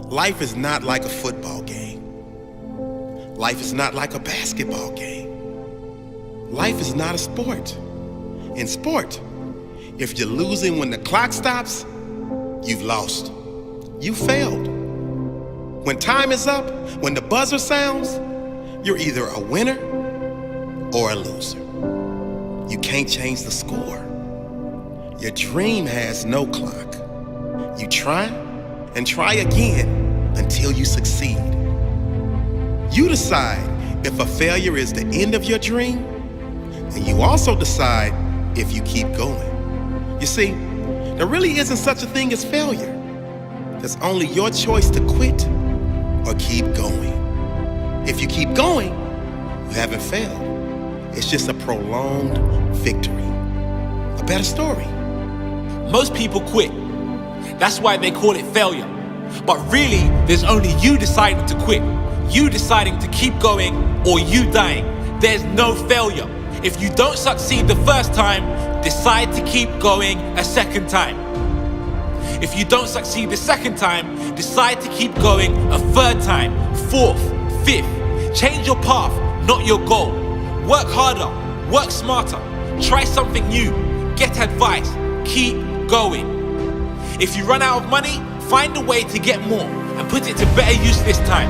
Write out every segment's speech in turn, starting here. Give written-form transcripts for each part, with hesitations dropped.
Life is not like a football game. Life is not like a basketball game. Life is not a sport. In sport, if you're losing when the clock stops, you've lost. You failed. When time is up, when the buzzer sounds, you're either a winner or a loser. You can't change the score. Your dream has no clock. You try and try again until you succeed. You decide if a failure is the end of your dream, and you also decide if you keep going. You see, there really isn't such a thing as failure. There's only your choice to quit or keep going. If you keep going, you haven't failed. It's just a prolonged victory. A better story. Most people quit. That's why they call it failure. But really, there's only you deciding to quit, you deciding to keep going, or you dying. There's no failure. If you don't succeed the first time, decide to keep going a second time. If you don't succeed the second time, decide to keep going a third time, fourth, fifth. Change your path, not your goal. Work harder, work smarter, try something new, get advice, keep going. If you run out of money, find a way to get more and put it to better use this time.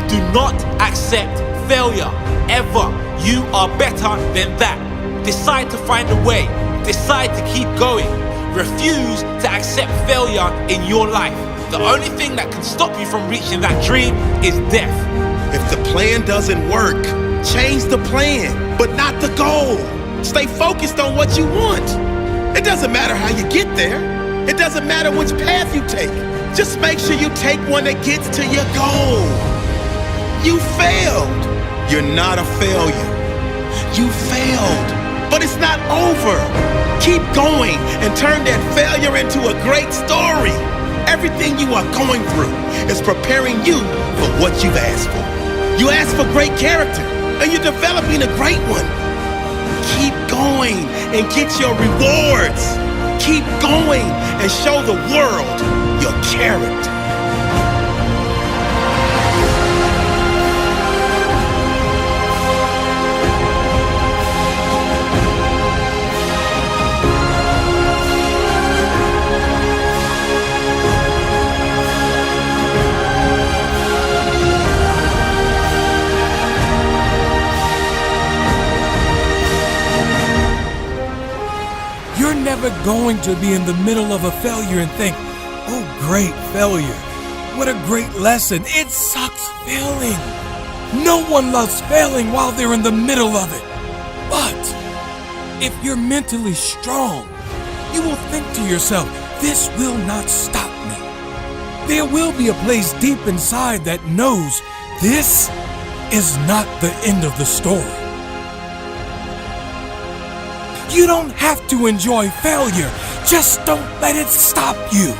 Do not accept failure, ever. You are better than that. Decide to find a way, decide to keep going. Refuse to accept failure in your life. The only thing that can stop you from reaching that dream is death. If the plan doesn't work, change the plan, but not the goal. Stay focused on what you want. It doesn't matter how you get there. It doesn't matter which path you take. Just make sure you take one that gets to your goal. You failed. You're not a failure. You failed, but it's not over. Keep going and turn that failure into a great story. Everything you are going through is preparing you for what you've asked for. You asked for great character, and you're developing a great one. Keep going and get your rewards. Keep going and show the world your character. You're never going to be in the middle of a failure and think, oh, great failure. What a great lesson. It sucks failing. No one loves failing while they're in the middle of it. But if you're mentally strong, you will think to yourself, this will not stop me. There will be a place deep inside that knows this is not the end of the story. You don't have to enjoy failure. Just don't let it stop you.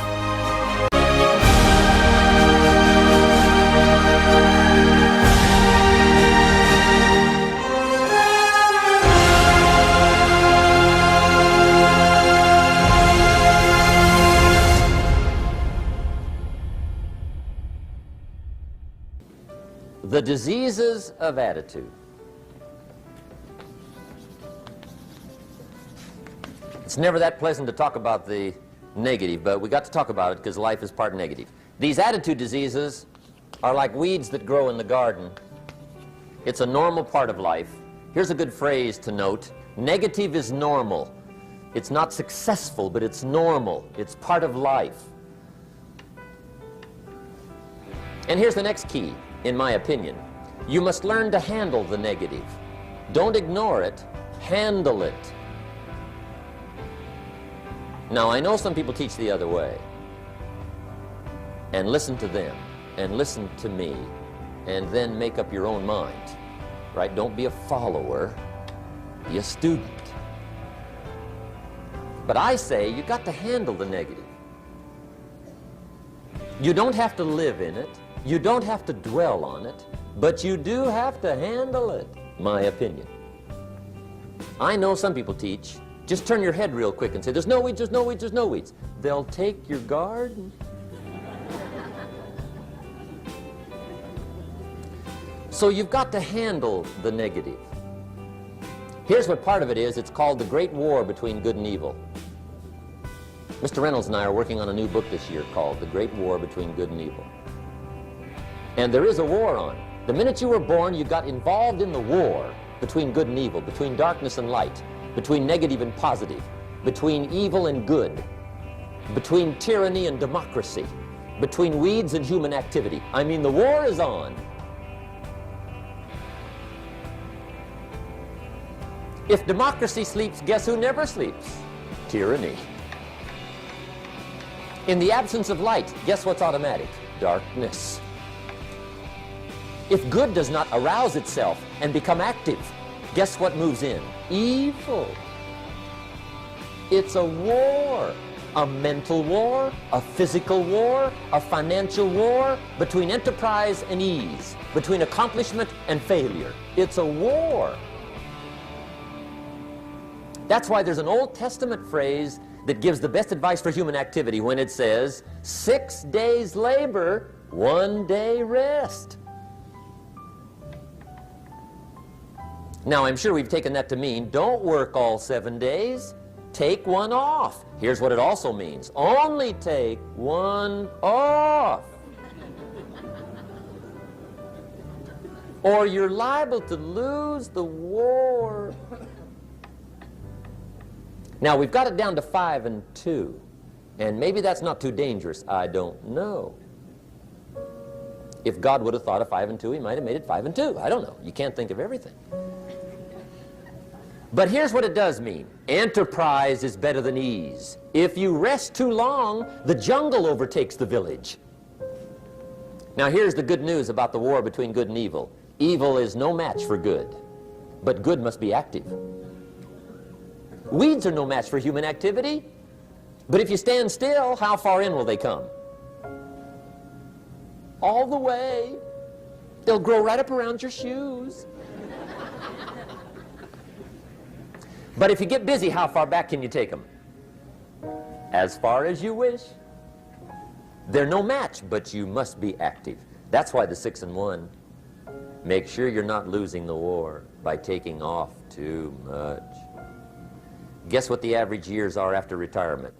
The diseases of attitude. It's never that pleasant to talk about the negative, but we got to talk about it because life is part negative. These attitude diseases are like weeds that grow in the garden. It's a normal part of life. Here's a good phrase to note. Negative is normal. It's not successful, but it's normal. It's part of life. And here's the next key, in my opinion. You must learn to handle the negative. Don't ignore it. Handle it. Now, I know some people teach the other way. And listen to them, and listen to me, and then make up your own mind. Right? Don't be a follower, be a student. But I say you got to handle the negative. You don't have to live in it. You don't have to dwell on it. But you do have to handle it, my opinion. I know some people teach, just turn your head real quick and say, there's no weeds, there's no weeds, there's no weeds. They'll take your garden. So you've got to handle the negative. Here's what part of it is. It's called the Great War Between Good and Evil. Mr. Reynolds and I are working on a new book this year called The Great War Between Good and Evil. And there is a war on. The minute you were born, you got involved in the war between good and evil, between darkness and light, between negative and positive, between evil and good, between tyranny and democracy, between weeds and human activity. I mean, the war is on. If democracy sleeps, guess who never sleeps? Tyranny. In the absence of light, guess what's automatic? Darkness. If good does not arouse itself and become active, guess what moves in? Evil. It's a war. A mental war, a physical war, a financial war, between enterprise and ease, between accomplishment and failure. It's a war. That's why there's an Old Testament phrase that gives the best advice for human activity when it says, 6 days labor, 1 day rest. Now, I'm sure we've taken that to mean, don't work all 7 days, take one off. Here's what it also means, only take one off. Or you're liable to lose the war. Now, we've got it down to 5 and 2, and maybe that's not too dangerous, I don't know. If God would have thought of 5 and 2, he might have made it 5 and 2. I don't know. You can't think of everything. But here's what it does mean. Enterprise is better than ease. If you rest too long, the jungle overtakes the village. Now here's the good news about the war between good and evil. Evil is no match for good, but good must be active. Weeds are no match for human activity, but if you stand still, how far in will they come? All the way. They'll grow right up around your shoes. But if you get busy, how far back can you take them? As far as you wish. They're no match, but you must be active. That's why the 6 and 1. Make sure you're not losing the war by taking off too much. Guess what the average years are after retirement?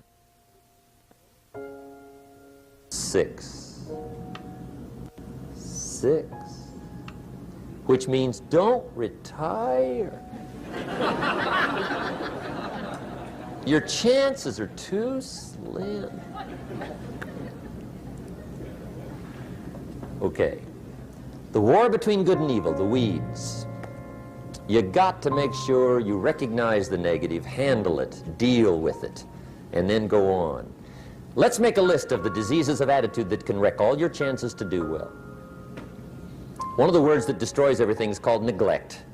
6. 6. Which means don't retire. Your chances are too slim. Okay. The war between good and evil, the weeds. You got to make sure you recognize the negative, handle it, deal with it, and then go on. Let's make a list of the diseases of attitude that can wreck all your chances to do well. One of the words that destroys everything is called neglect.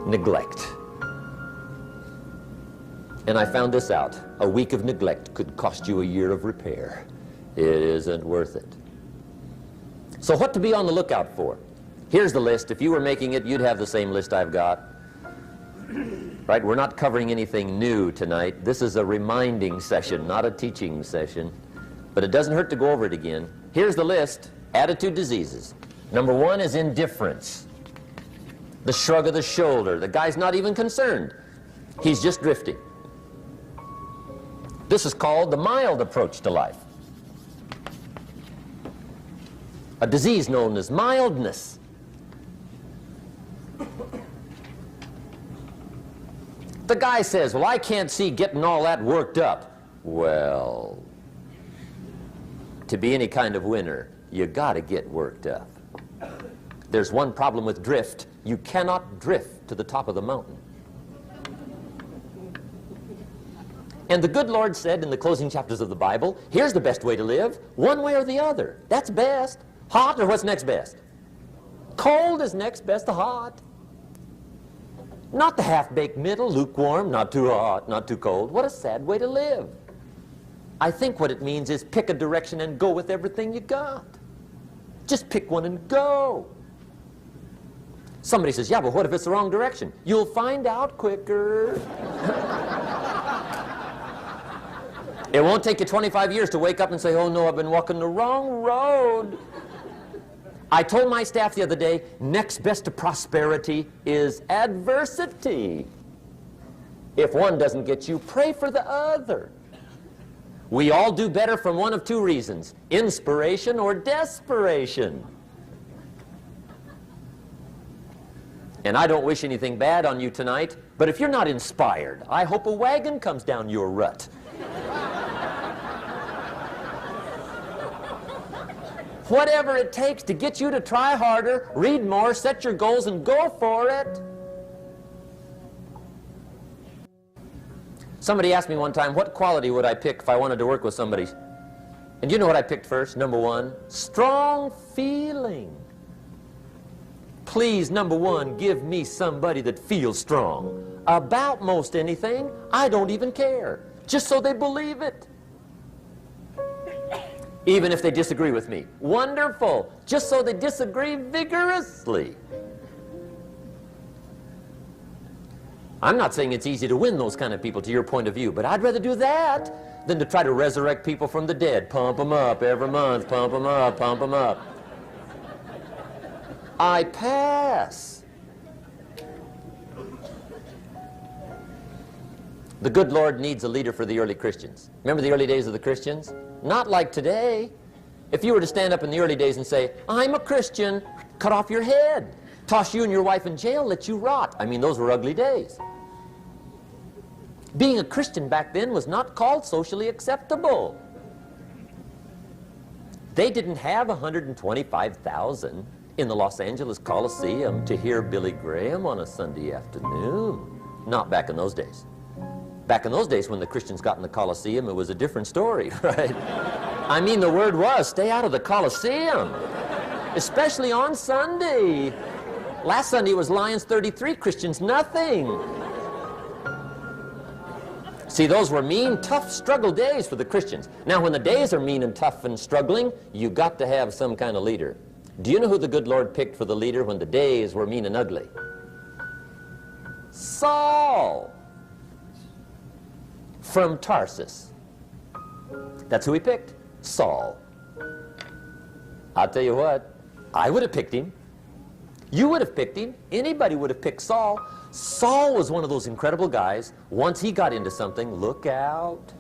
Neglect. And I found this out. A week of neglect could cost you a year of repair. It isn't worth it. So what to be on the lookout for? Here's the list. If you were making it, you'd have the same list I've got. Right? We're not covering anything new tonight. This is a reminding session, not a teaching session. But it doesn't hurt to go over it again. Here's the list. Attitude diseases. Number 1 is indifference. The shrug of the shoulder. The guy's not even concerned. He's just drifting. This is called the mild approach to life. A disease known as mildness. The guy says, well, I can't see getting all that worked up. Well, to be any kind of winner, you got to get worked up. There's one problem with drift. You cannot drift to the top of the mountain. And the good Lord said in the closing chapters of the Bible, here's the best way to live, one way or the other. That's best. Hot or what's next best? Cold is next best to hot. Not the half-baked middle, lukewarm, not too hot, not too cold. What a sad way to live. I think what it means is pick a direction and go with everything you got. Just pick one and go. Somebody says, yeah, but what if it's the wrong direction? You'll find out quicker. It won't take you 25 years to wake up and say, oh no, I've been walking the wrong road. I told my staff the other day, next best to prosperity is adversity. If one doesn't get you, pray for the other. We all do better from one of two reasons, inspiration or desperation. And I don't wish anything bad on you tonight, but if you're not inspired, I hope a wagon comes down your rut. Whatever it takes to get you to try harder, read more, set your goals, and go for it. Somebody asked me one time, what quality would I pick if I wanted to work with somebody? And you know what I picked first? Number one, strong feeling. Please, number one, give me somebody that feels strong about most anything. I don't even care, just so they believe it. Even if they disagree with me. Wonderful, just so they disagree vigorously. I'm not saying it's easy to win those kind of people to your point of view, but I'd rather do that than to try to resurrect people from the dead. Pump them up every month, pump them up, pump them up. I pass. The good Lord needs a leader for the early Christians. Remember the early days of the Christians? Not like today. If you were to stand up in the early days and say, I'm a Christian, cut off your head, toss you and your wife in jail, let you rot. I mean, those were ugly days. Being a Christian back then was not called socially acceptable. They didn't have 125,000 in the Los Angeles Coliseum to hear Billy Graham on a Sunday afternoon. Not back in those days. Back in those days when the Christians got in the Coliseum, it was a different story, right? I mean, the word was, stay out of the Coliseum, especially on Sunday. Last Sunday was Lions 33, Christians nothing. See, those were mean, tough struggle days for the Christians. Now, when the days are mean and tough and struggling, you got to have some kind of leader. Do you know who the good Lord picked for the leader when the days were mean and ugly? Saul from Tarsus. That's who he picked, Saul. I'll tell you what, I would have picked him. You would have picked him. Anybody would have picked Saul. Saul was one of those incredible guys. Once he got into something, look out.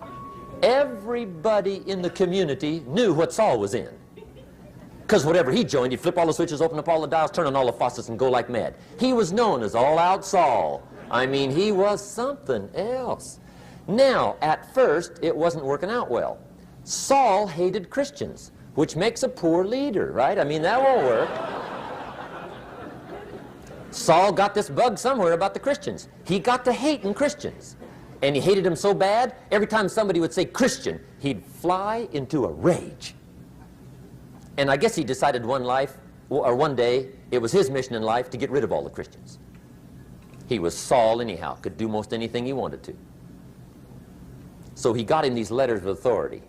Everybody in the community knew what Saul was in. Because whatever he joined, he'd flip all the switches, open up all the dials, turn on all the faucets, and go like mad. He was known as All-Out Saul. I mean, he was something else. Now, at first, it wasn't working out well. Saul hated Christians, which makes a poor leader, right? I mean, that won't work. Saul got this bug somewhere about the Christians. He got to hating Christians. And he hated them so bad, every time somebody would say Christian, he'd fly into a rage. And I guess he decided one day, it was his mission in life to get rid of all the Christians. He was Saul anyhow, could do most anything he wanted to. So he got him these letters of authority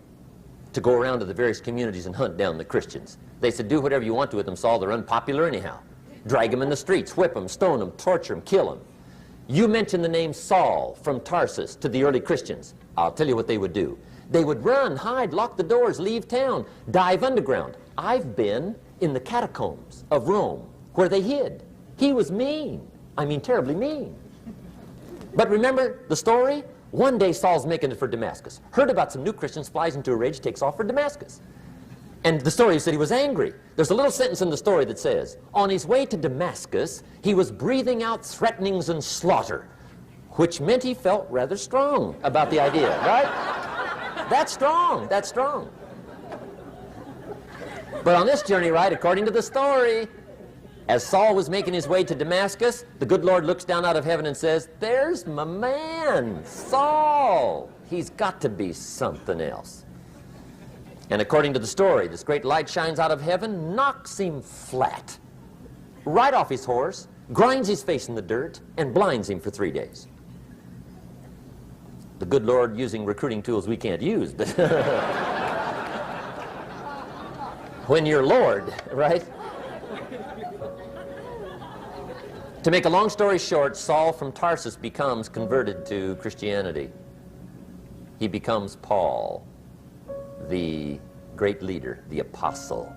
to go around to the various communities and hunt down the Christians. They said, do whatever you want to with them, Saul, they're unpopular anyhow. Drag them in the streets, whip them, stone them, torture them, kill them. You mention the name Saul from Tarsus to the early Christians, I'll tell you what they would do. They would run, hide, lock the doors, leave town, dive underground. I've been in the catacombs of Rome where they hid. He was mean. I mean, terribly mean. But remember the story? One day Saul's making it for Damascus. Heard about some new Christians, flies into a rage, takes off for Damascus. And the story said he was angry. There's a little sentence in the story that says, on his way to Damascus, he was breathing out threatenings and slaughter, which meant he felt rather strong about the idea, right? That's strong, that's strong. But on this journey, right, according to the story, as Saul was making his way to Damascus, the good Lord looks down out of heaven and says, there's my man, Saul. He's got to be something else. And according to the story, this great light shines out of heaven, knocks him flat, right off his horse, grinds his face in the dirt, and blinds him for 3 days. The good Lord using recruiting tools we can't use, but when you're Lord, right? To make a long story short, Saul from Tarsus becomes converted to Christianity. He becomes Paul, the great leader, the apostle.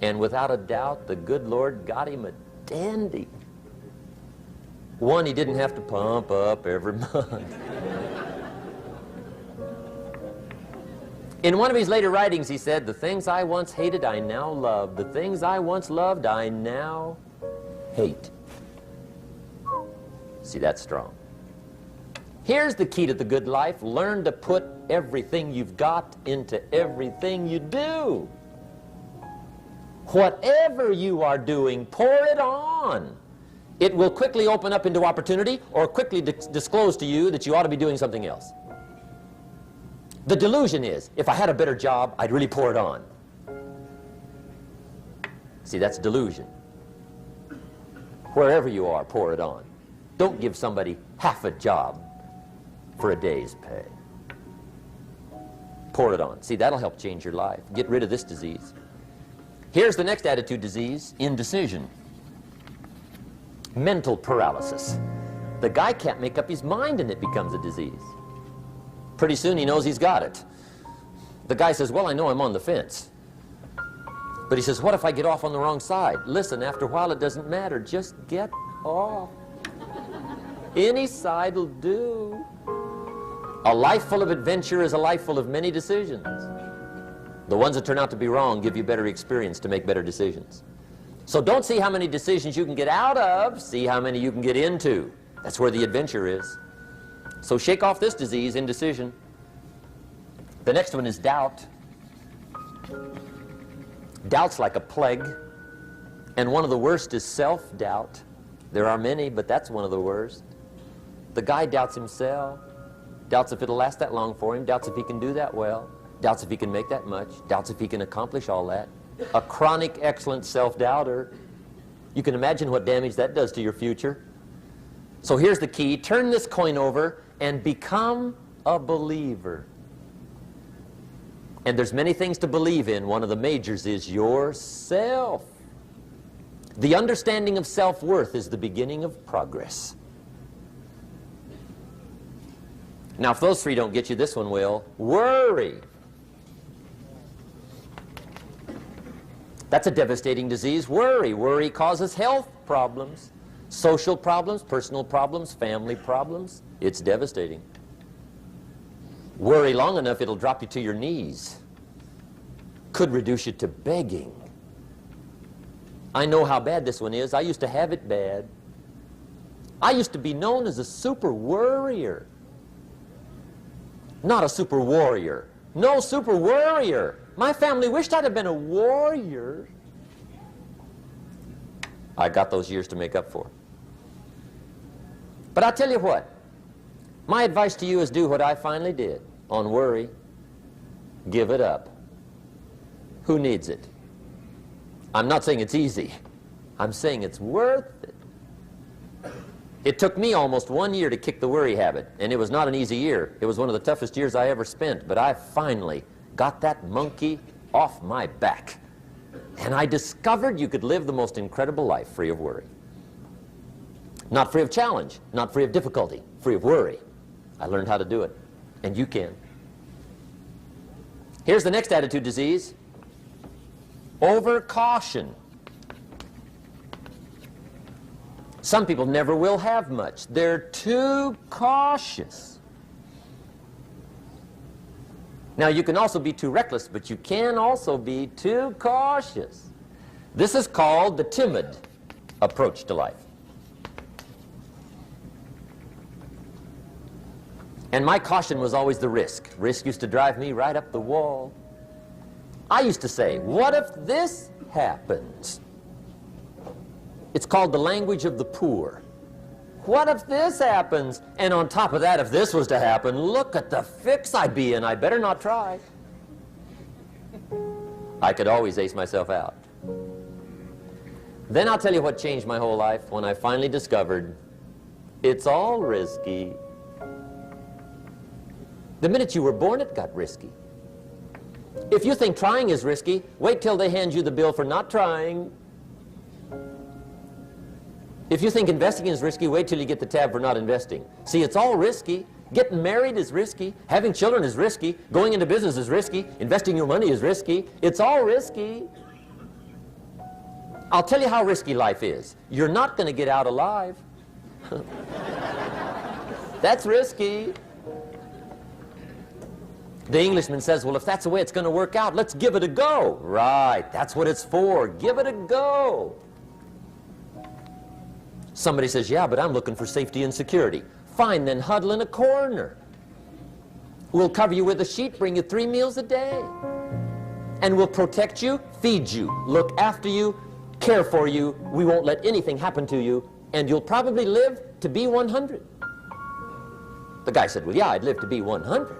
And without a doubt, the good Lord got him a dandy. One he didn't have to pump up every month. In one of his later writings, he said, "The things I once hated, I now love. The things I once loved, I now hate." See, that's strong. Here's the key to the good life. Learn to put everything you've got into everything you do. Whatever you are doing, pour it on. It will quickly open up into opportunity or quickly disclose to you that you ought to be doing something else. The delusion is, if I had a better job, I'd really pour it on. See, that's delusion. Wherever you are, pour it on. Don't give somebody half a job for a day's pay. Pour it on. See, that'll help change your life. Get rid of this disease. Here's the next attitude disease, indecision. Mental paralysis. The guy can't make up his mind and it becomes a disease. Pretty soon he knows he's got it. The guy says, "Well, I know I'm on the fence." But he says, "What if I get off on the wrong side?" Listen, after a while it doesn't matter. Just get off. Any side will do. A life full of adventure is a life full of many decisions. The ones that turn out to be wrong give you better experience to make better decisions. So don't see how many decisions you can get out of, see how many you can get into. That's where the adventure is. So shake off this disease, indecision. The next one is doubt. Doubt's like a plague, and one of the worst is self-doubt. There are many, but that's one of the worst. The guy doubts himself, doubts if it'll last that long for him, doubts if he can do that well, doubts if he can make that much, doubts if he can accomplish all that. A chronic, excellent self-doubter. You can imagine what damage that does to your future. So here's the key. Turn this coin over and become a believer. And there's many things to believe in. One of the majors is yourself. The understanding of self-worth is the beginning of progress. Now, if those three don't get you, this one will. Worry. That's a devastating disease. Worry. Worry causes health problems, social problems, personal problems, family problems. It's devastating. Worry long enough, it'll drop you to your knees. Could reduce you to begging. I know how bad this one is. I used to have it bad. I used to be known as a super worrier. Not a super warrior. No, super worrier. My family wished I'd have been a warrior. I got those years to make up for. But I tell you what, my advice to you is do what I finally did on worry. Give it up. Who needs it? I'm not saying it's easy. I'm saying it's worth it. It took me almost 1 year to kick the worry habit, and it was not an easy year. It was one of the toughest years I ever spent, but I finally got that monkey off my back. And I discovered you could live the most incredible life free of worry. Not free of challenge, not free of difficulty, free of worry. I learned how to do it, and you can. Here's the next attitude disease. Over-caution. Some people never will have much. They're too cautious. Now, you can also be too reckless, but you can also be too cautious. This is called the timid approach to life. And my caution was always the risk. Risk used to drive me right up the wall. I used to say, what if this happens? It's called the language of the poor. What if this happens? And on top of that, if this was to happen, look at the fix I'd be in. I better not try. I could always ace myself out. Then I'll tell you what changed my whole life when I finally discovered it's all risky. The minute you were born, it got risky. If you think trying is risky, wait till they hand you the bill for not trying. If you think investing is risky, wait till you get the tab for not investing. See, it's all risky. Getting married is risky. Having children is risky. Going into business is risky. Investing your money is risky. It's all risky. I'll tell you how risky life is. You're not going to get out alive. That's risky. The Englishman says, well, if that's the way it's going to work out, let's give it a go. Right, that's what it's for. Give it a go. Somebody says, yeah, but I'm looking for safety and security. Fine, then huddle in a corner. We'll cover you with a sheet, bring you 3 meals a day. And we'll protect you, feed you, look after you, care for you. We won't let anything happen to you, and you'll probably live to be 100. The guy said, well, yeah, I'd live to be 100.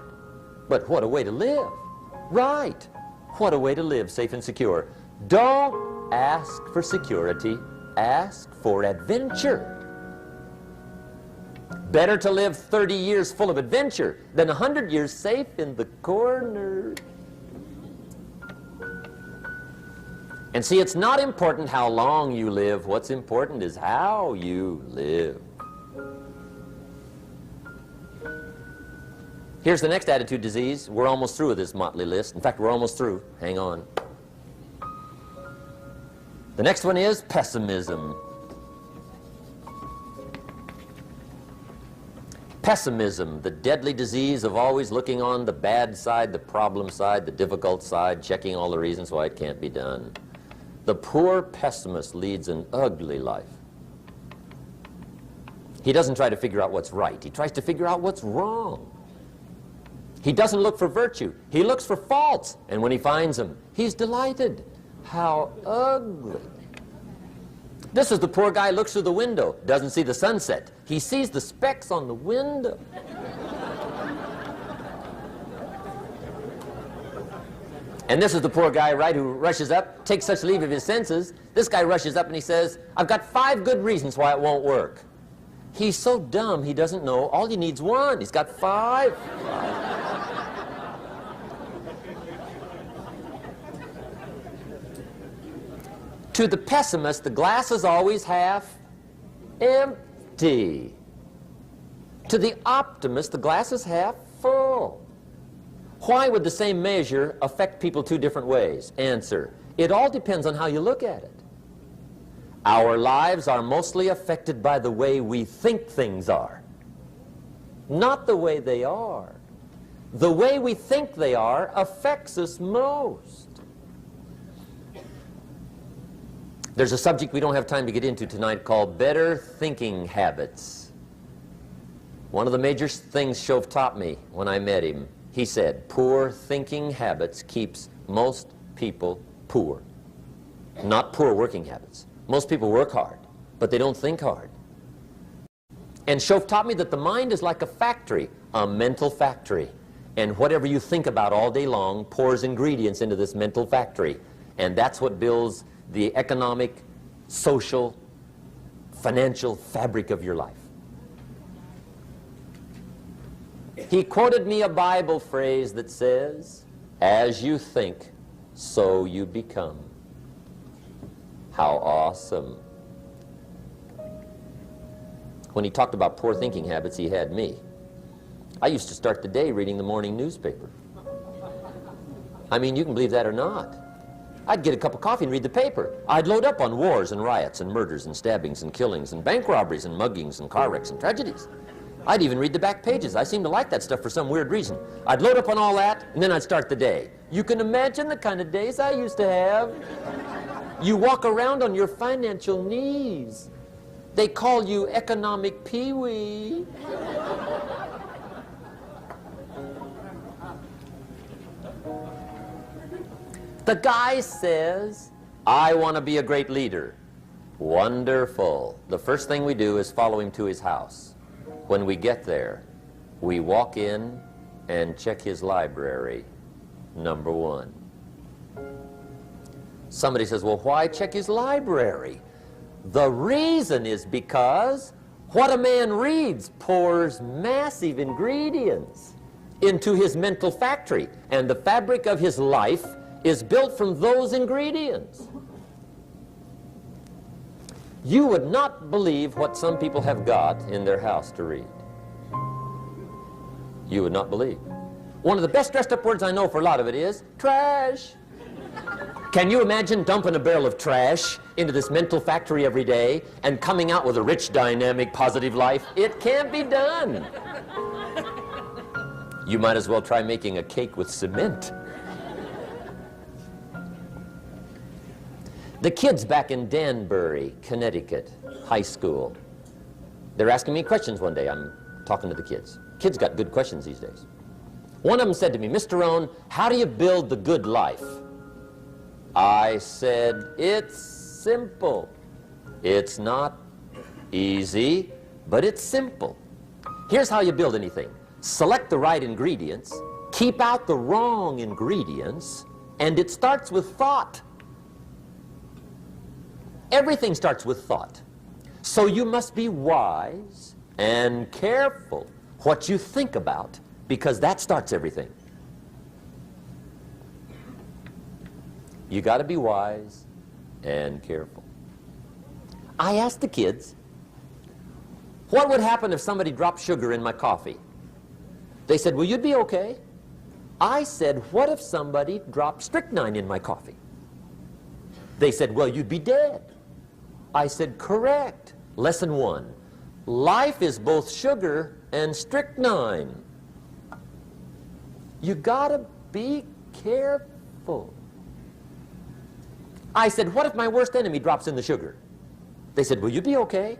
But what a way to live. Right. What a way to live, safe and secure. Don't ask for security. Ask for adventure. Better to live 30 years full of adventure than 100 years safe in the corner. And see, it's not important how long you live. What's important is how you live. Here's the next attitude disease. We're almost through with this motley list. In fact, we're almost through. Hang on. The next one is pessimism. Pessimism, the deadly disease of always looking on the bad side, the problem side, the difficult side, checking all the reasons why it can't be done. The poor pessimist leads an ugly life. He doesn't try to figure out what's right. He tries to figure out what's wrong. He doesn't look for virtue. He looks for faults. And when he finds them, he's delighted. How ugly. This is the poor guy who looks through the window, doesn't see the sunset. He sees the specks on the window. And this is the poor guy, right, who rushes up, takes such leave of his senses. This guy rushes up and he says, I've got 5 good reasons why it won't work. He's so dumb he doesn't know all he needs 1. He's got 5. To the pessimist, the glass is always half empty. To the optimist, the glass is half full. Why would the same measure affect people 2 different ways? Answer, it all depends on how you look at it. Our lives are mostly affected by the way we think things are, not the way they are. The way we think they are affects us most. There's a subject we don't have time to get into tonight called better thinking habits. One of the major things Shove taught me when I met him, he said, poor thinking habits keeps most people poor. Not poor working habits. Most people work hard, but they don't think hard. And Shove taught me that the mind is like a factory, a mental factory. And whatever you think about all day long pours ingredients into this mental factory. And that's what builds the economic, social, financial fabric of your life. He quoted me a Bible phrase that says, as you think, so you become. How awesome. When he talked about poor thinking habits, he had me. I used to start the day reading the morning newspaper. I mean, you can believe that or not. I'd get a cup of coffee and read the paper. I'd load up on wars and riots and murders and stabbings and killings and bank robberies and muggings and car wrecks and tragedies. I'd even read the back pages. I seem to like that stuff for some weird reason. I'd load up on all that, and then I'd start the day. You can imagine the kind of days I used to have. You walk around on your financial knees. They call you economic peewee. The guy says, I want to be a great leader. Wonderful. The first thing we do is follow him to his house. When we get there, we walk in and check his library, number 1. Somebody says, well, why check his library? The reason is because what a man reads pours massive ingredients into his mental factory, and the fabric of his life is built from those ingredients. You would not believe what some people have got in their house to read. You would not believe. One of the best dressed up words I know for a lot of it is trash. Can you imagine dumping a barrel of trash into this mental factory every day and coming out with a rich, dynamic, positive life? It can't be done. You might as well try making a cake with cement. The kids back in Danbury, Connecticut, high school, they're asking me questions one day. I'm talking to the kids. Kids got good questions these days. One of them said to me, Mr. Rohn, how do you build the good life? I said, it's simple. It's not easy, but it's simple. Here's how you build anything. Select the right ingredients, keep out the wrong ingredients, and it starts with thought. Everything starts with thought. So you must be wise and careful what you think about, because that starts everything. You got to be wise and careful. I asked the kids, what would happen if somebody dropped sugar in my coffee? They said, well, you'd be okay. I said, what if somebody dropped strychnine in my coffee? They said, well, you'd be dead. I said, correct. Lesson 1. Life is both sugar and strychnine. You gotta be careful. I said, what if my worst enemy drops in the sugar? They said, will you be okay?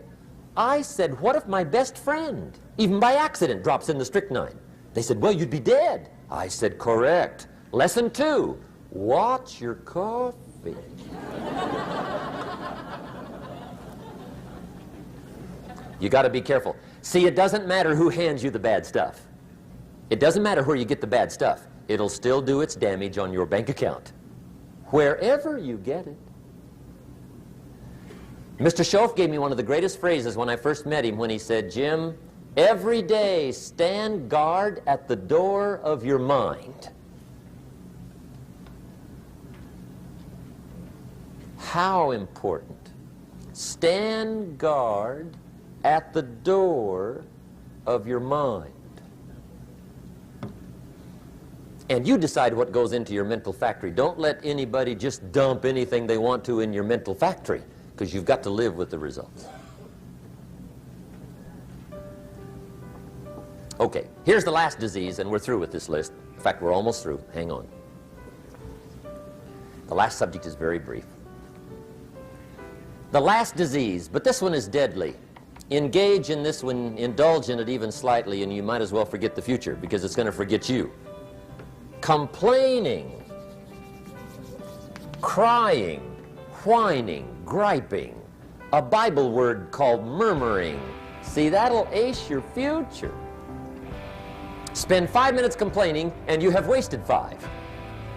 I said, what if my best friend, even by accident, drops in the strychnine? They said, well, you'd be dead. I said, correct. Lesson 2, watch your coffee. You got to be careful. See, it doesn't matter who hands you the bad stuff. It doesn't matter where you get the bad stuff. It'll still do its damage on your bank account, wherever you get it. Mr. Schoaf gave me one of the greatest phrases when I first met him when he said, Jim, every day stand guard at the door of your mind. How important. Stand guard at the door of your mind. And you decide what goes into your mental factory. Don't let anybody just dump anything they want to in your mental factory, because you've got to live with the results. Okay, here's the last disease, and we're through with this list. In fact, we're almost through. Hang on. The last subject is very brief. The last disease, but this one is deadly. Engage in this one, indulge in it even slightly, and you might as well forget the future, because it's going to forget you. Complaining, crying, whining, griping, a Bible word called murmuring. See, that'll ace your future. Spend 5 minutes complaining, and you have wasted 5.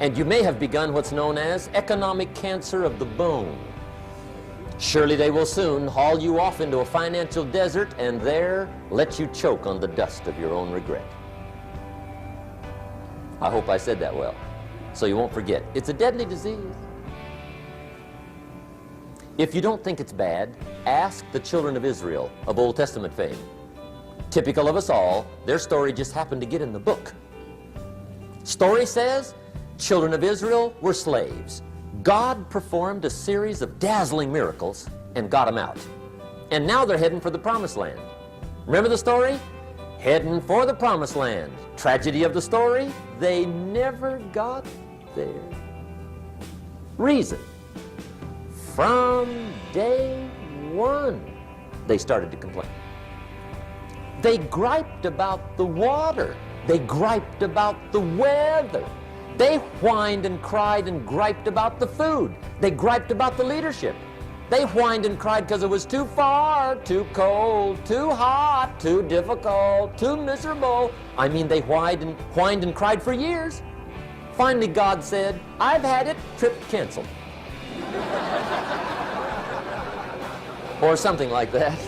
And you may have begun what's known as economic cancer of the bone. Surely they will soon haul you off into a financial desert and there let you choke on the dust of your own regret. I hope I said that well, so you won't forget. It's a deadly disease. If you don't think it's bad, ask the children of Israel of Old Testament fame. Typical of us all, their story just happened to get in the book. Story says, children of Israel were slaves. God performed a series of dazzling miracles and got them out. And now they're heading for the promised land. Remember the story? Heading for the promised land. Tragedy of the story, they never got there. Reason. From day one, they started to complain. They griped about the water. They griped about the weather. They whined and cried and griped about the food. They griped about the leadership. They whined and cried because it was too far, too cold, too hot, too difficult, too miserable. I mean, they whined and cried for years. Finally, God said, I've had it, trip canceled. Or something like that.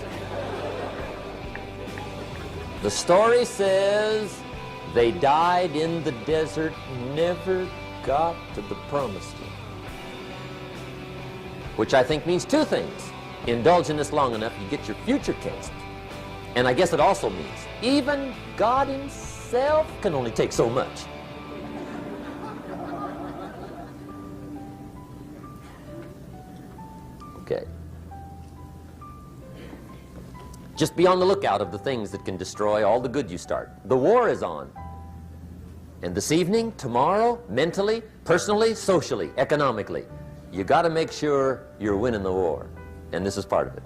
The story says they died in the desert, never got to the promised land. Which I think means 2 things. Indulge in this long enough, you get your future canceled. And I guess it also means even God himself can only take so much. Okay. Just be on the lookout of the things that can destroy all the good you start. The war is on. And this evening, tomorrow, mentally, personally, socially, economically, you got to make sure you're winning the war. And this is part of it.